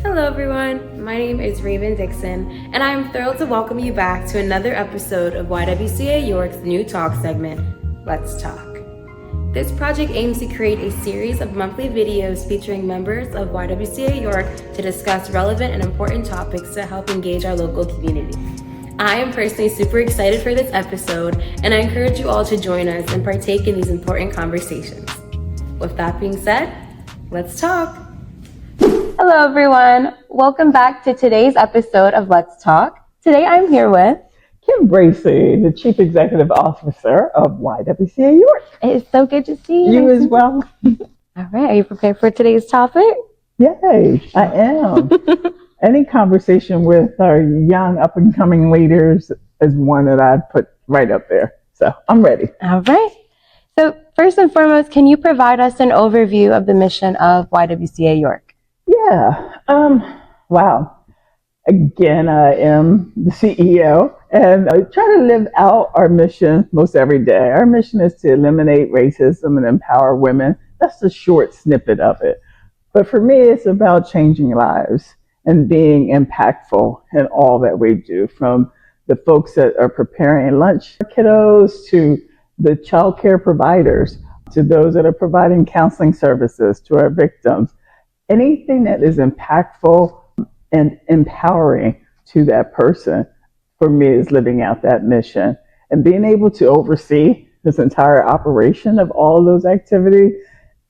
Hello everyone, my name is Raven Dixon, and I am thrilled to welcome you back to another episode of YWCA York's new talk segment, Let's Talk. This project aims to create a series of monthly videos featuring members of YWCA York to discuss relevant and important topics to help engage our local community. I am personally super excited for this episode, and I encourage you all to join us and partake in these important conversations. With that being said, let's talk. Hello everyone, welcome back to today's episode of Let's Talk. Today I'm here with Kim Bracey, the Chief Executive Officer of YWCA York. It is so good to see You as well. All right, are you prepared for today's topic? Yay, I am. Any conversation with our young up-and-coming leaders is one that I'd put right up there. So I'm ready. All right. So first and foremost, can you provide us an overview of the mission of YWCA York? Yeah. Wow. Again, I am the CEO, and I try to live out our mission most every day. Our mission is to eliminate racism and empower women. That's a short snippet of it. But for me, it's about changing lives and being impactful in all that we do, from the folks that are preparing lunch for kiddos to the child care providers, to those that are providing counseling services to our victims. Anything that is impactful and empowering to that person, for me, is living out that mission. And being able to oversee this entire operation of all of those activities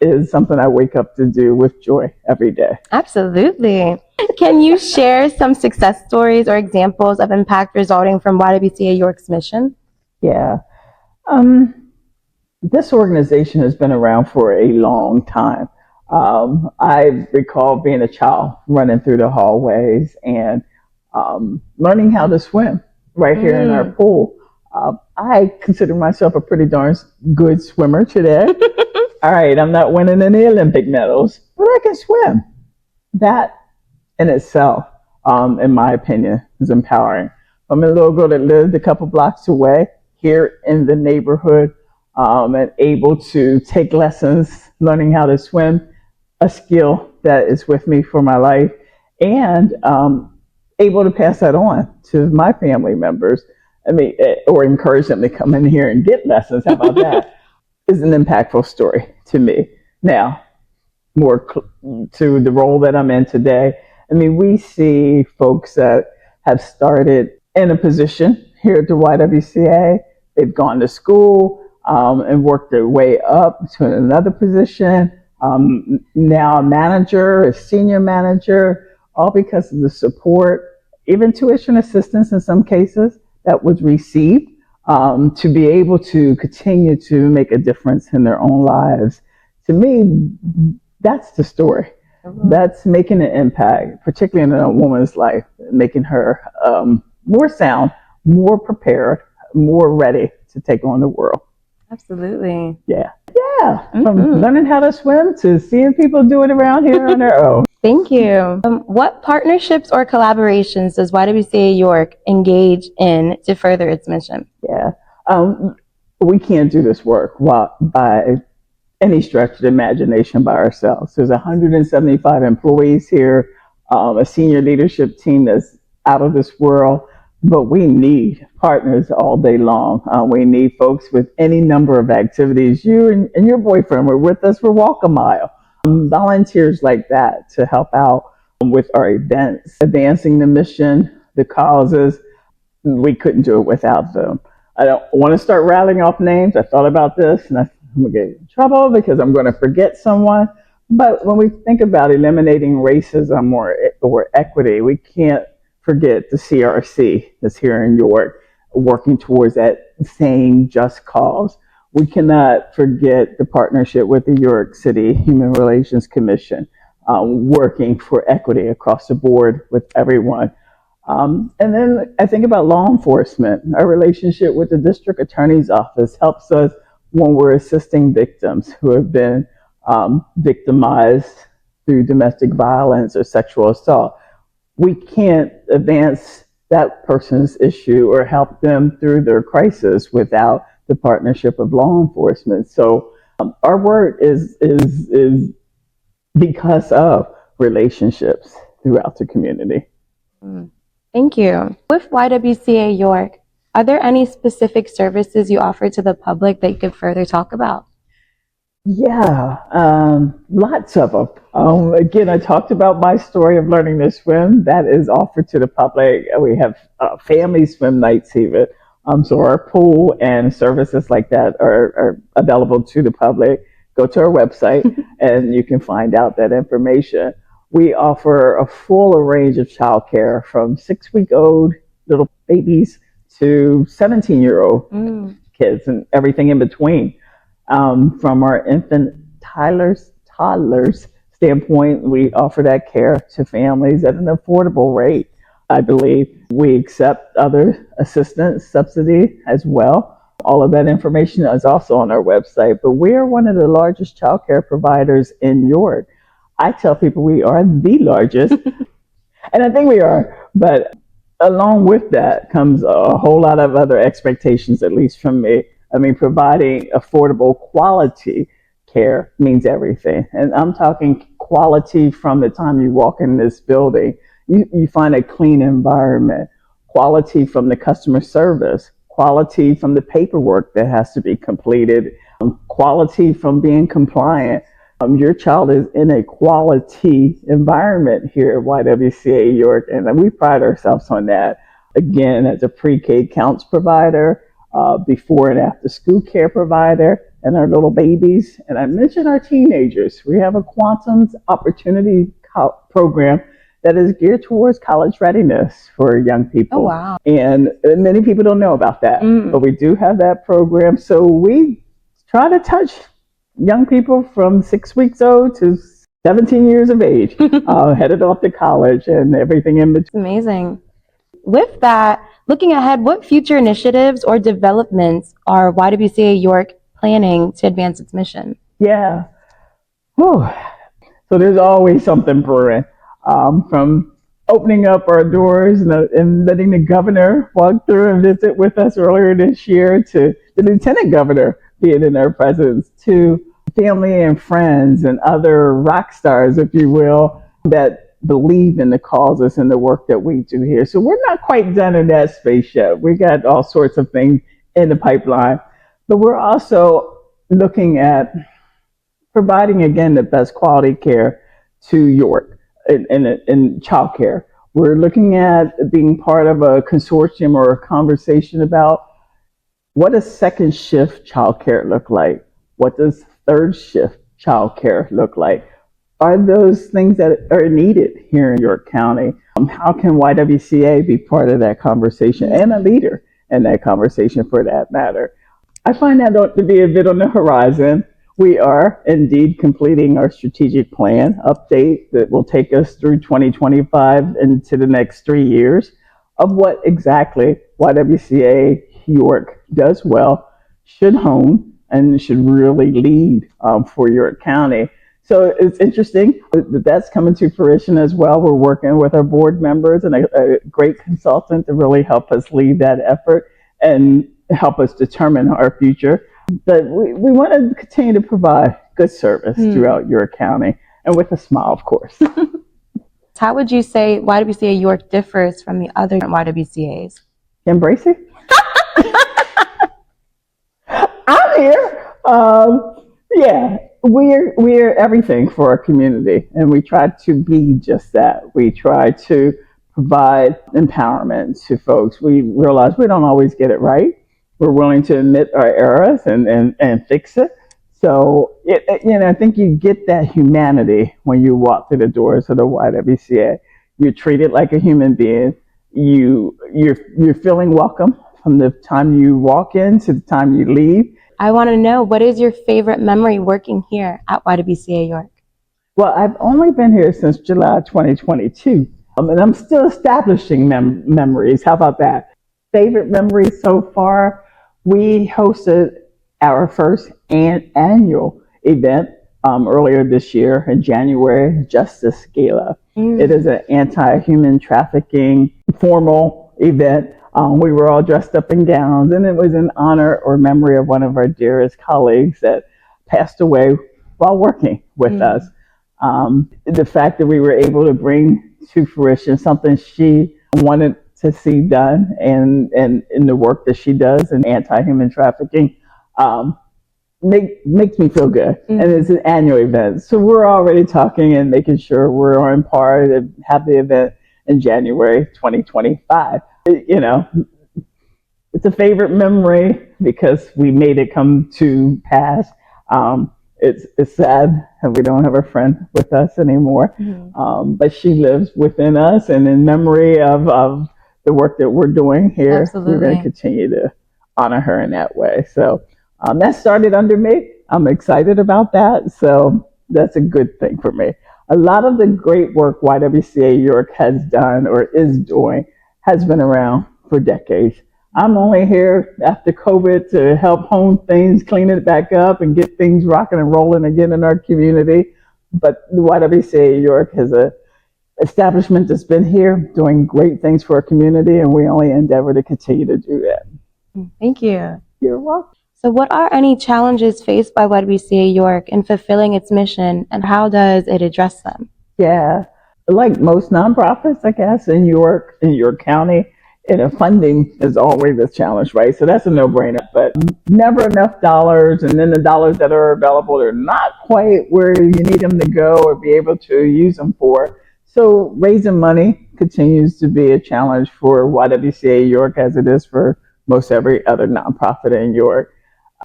is something I wake up to do with joy every day. Absolutely. Can you share some success stories or examples of impact resulting from YWCA York's mission? Yeah. This organization has been around for a long time. I recall being a child running through the hallways and learning how to swim right here in our pool. I consider myself a pretty darn good swimmer today. All right, I'm not winning any Olympic medals, but I can swim. That in itself, in my opinion, is empowering. I'm a little girl that lived a couple blocks away here in the neighborhood, and able to take lessons, learning how to swim, a skill that is with me for my life, and able to pass that on to my family members. I mean, or encourage them to come in here and get lessons. How about that? Is an impactful story to me. Now, more to the role that I'm in today. I mean, we see folks that have started in a position here at the YWCA. They've gone to school and worked their way up to another position. Now a manager, a senior manager, all because of the support, even tuition assistance in some cases that was received, to be able to continue to make a difference in their own lives. To me, that's the story. That's making an impact, particularly in a woman's life, making her more sound, more prepared, more ready to take on the world. Absolutely. Yeah. From learning how to swim to seeing people do it around here on their own. Thank you. What partnerships or collaborations does YWCA York engage in to further its mission? Yeah. We can't do this work by any stretch of the imagination by ourselves. There's 175 employees here, a senior leadership team that's out of this world. But we need partners all day long. We need folks with any number of activities. You and your boyfriend were with us for Walk a Mile. Volunteers like that to help out with our events, advancing the mission, the causes. We couldn't do it without them. I don't want to start rattling off names. I thought about this, and I'm going to get in trouble because I'm going to forget someone. But when we think about eliminating racism or equity, we can't forget the CRC that's here in York, working towards that same just cause. We cannot forget the partnership with the York City Human Relations Commission, working for equity across the board with everyone. And then I think about law enforcement. Our relationship with the district attorney's office helps us when we're assisting victims who have been victimized through domestic violence or sexual assault. We can't advance that person's issue or help them through their crisis without the partnership of law enforcement. So our work is because of relationships throughout the community. Thank you. With YWCA York, are there any specific services you offer to the public that you could further talk about? Yeah, lots of them. Again, I talked about my story of learning to swim. That is offered to the public. We have family swim nights even. So our pool and services like that are available to the public. Go to our website and you can find out that information. We offer a full range of childcare from 6-week-old little babies to 17-year-old kids and everything in between. From our infant toddlers standpoint, we offer that care to families at an affordable rate. I believe we accept other assistance, subsidy as well. All of that information is also on our website, but we are one of the largest childcare providers in York. I tell people we are the largest, and I think we are, but along with that comes a whole lot of other expectations, at least from me. I mean, providing affordable quality care means everything. And I'm talking quality from the time you walk in this building. You find a clean environment, quality from the customer service, quality from the paperwork that has to be completed, quality from being compliant. Your child is in a quality environment here at YWCA York, and we pride ourselves on that. Again, as a pre-K counts provider, before and after school care provider, and our little babies. And I mentioned our teenagers. We have a Quantum's Opportunity program that is geared towards college readiness for young people. Oh, wow. And many people don't know about that, but we do have that program. So we try to touch young people from 6 weeks old to 17 years of age, headed off to college and everything in between. Amazing. With that, looking ahead, what future initiatives or developments are YWCA York planning to advance its mission? Yeah. Whew. So there's always something brewing, from opening up our doors and letting the governor walk through and visit with us earlier this year, to the lieutenant governor being in our presence, to family and friends and other rock stars, if you will, that believe in the causes and the work that we do here. So we're not quite done in that space yet. We got all sorts of things in the pipeline, but we're also looking at providing, again, the best quality care to York in child care. We're looking at being part of a consortium or a conversation about what does second shift child care look like? What does third shift child care look like? Are those things that are needed here in York County? How can YWCA be part of that conversation and a leader in that conversation for that matter? I find that to be a bit on the horizon. We are indeed completing our strategic plan update that will take us through 2025 into the next 3 years of what exactly YWCA York does well, should hone, and should really lead for York County. So it's interesting that that's coming to fruition as well. We're working with our board members and a great consultant to really help us lead that effort and help us determine our future. But we want to continue to provide good service throughout York County, and with a smile, of course. How would you say YWCA York differs from the other YWCAs? And Bracey? I'm here. Yeah, we're everything for our community, and we try to be just that. We try to provide empowerment to folks. We realize we don't always get it right. We're willing to admit our errors and fix it. So I think you get that humanity when you walk through the doors of the YWCA. You're treated like a human being. You're feeling welcome from the time you walk in to the time you leave. I want to know, what is your favorite memory working here at YWCA York? Well, I've only been here since July 2022, and I'm still establishing memories. How about that? Favorite memories so far? We hosted our first annual event earlier this year in January, Justice Gala. It is an anti-human trafficking formal event. We were all dressed up in gowns, and it was in honor or memory of one of our dearest colleagues that passed away while working with us. The fact that we were able to bring to fruition, something she wanted to see done, and in the work that she does in anti-human trafficking, makes me feel good. And it's an annual event, so we're already talking and making sure we're on par to have the event in January 2025. You know, it's a favorite memory because we made it come to pass. It's sad that we don't have a friend with us anymore, but she lives within us, and in memory of the work that we're doing here, we're going to continue to honor her in that way. So that started under me. I'm excited about that. So that's a good thing for me. A lot of the great work YWCA York has done or is doing has been around for decades. I'm only here after COVID to help hone things, clean it back up, and get things rocking and rolling again in our community. But the YWCA York is an establishment that's been here doing great things for our community, and we only endeavor to continue to do that. Thank you. You're welcome. So what are any challenges faced by YWCA York in fulfilling its mission, and how does it address them? Yeah, like most nonprofits, I guess, in York County, funding is always a challenge, right? So that's a no-brainer, but never enough dollars, and then the dollars that are available are not quite where you need them to go or be able to use them for. So raising money continues to be a challenge for YWCA York, as it is for most every other nonprofit in York.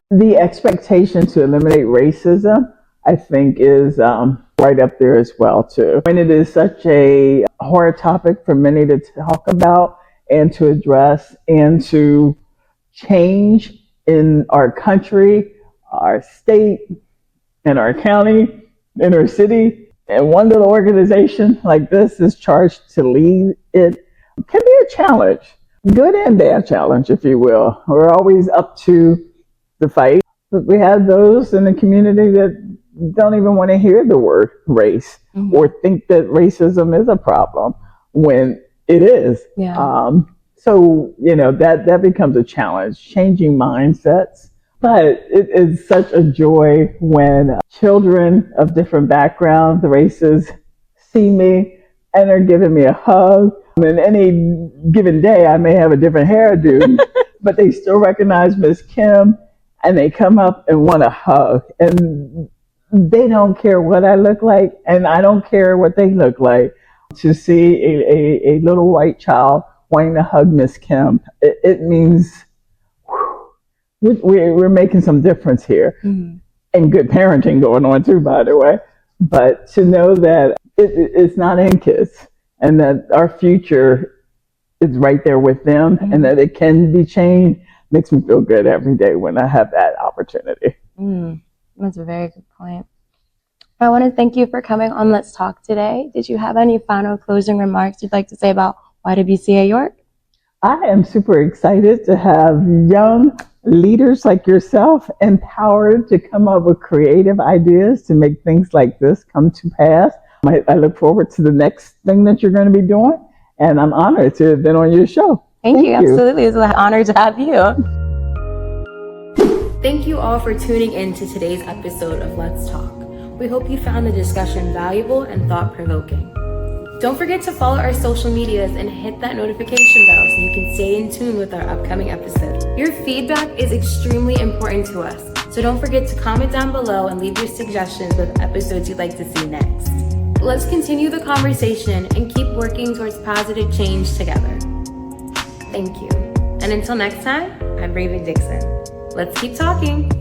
The expectation to eliminate racism, I think, is right up there as well, too. And it is such a hard topic for many to talk about and to address and to change in our country, our state, in our county, in our city. And one little organization like this is charged to lead it. Can be a challenge, good and bad challenge, if you will. We're always up to the fight, but we have those in the community that don't even want to hear the word race or think that racism is a problem when it is. So, that becomes a challenge, changing mindsets. But it is such a joy when children of different backgrounds, races, see me and are giving me a hug. And any given day, I may have a different hairdo, but they still recognize Miss Kim, and they come up and want a hug. And they don't care what I look like, and I don't care what they look like. To see a little white child wanting to hug Miss Kim, it means we're making some difference here. And good parenting going on too, by the way. But to know that it's not in kids, and that our future is right there with them, and that it can be changed, makes me feel good every day when I have that opportunity. That's a very good point. I want to thank you for coming on Let's Talk today. Did you have any final closing remarks you'd like to say about YWCA York? I am super excited to have young leaders like yourself empowered to come up with creative ideas to make things like this come to pass. I look forward to the next thing that you're going to be doing, and I'm honored to have been on your show. Thank you. Absolutely. It's an honor to have you. Thank you all for tuning in to today's episode of Let's Talk. We hope you found the discussion valuable and thought-provoking. Don't forget to follow our social medias and hit that notification bell so you can stay in tune with our upcoming episodes. Your feedback is extremely important to us, so don't forget to comment down below and leave your suggestions of episodes you'd like to see next. Let's continue the conversation and keep working towards positive change together. Thank you. And until next time, I'm Raven Dixon. Let's keep talking.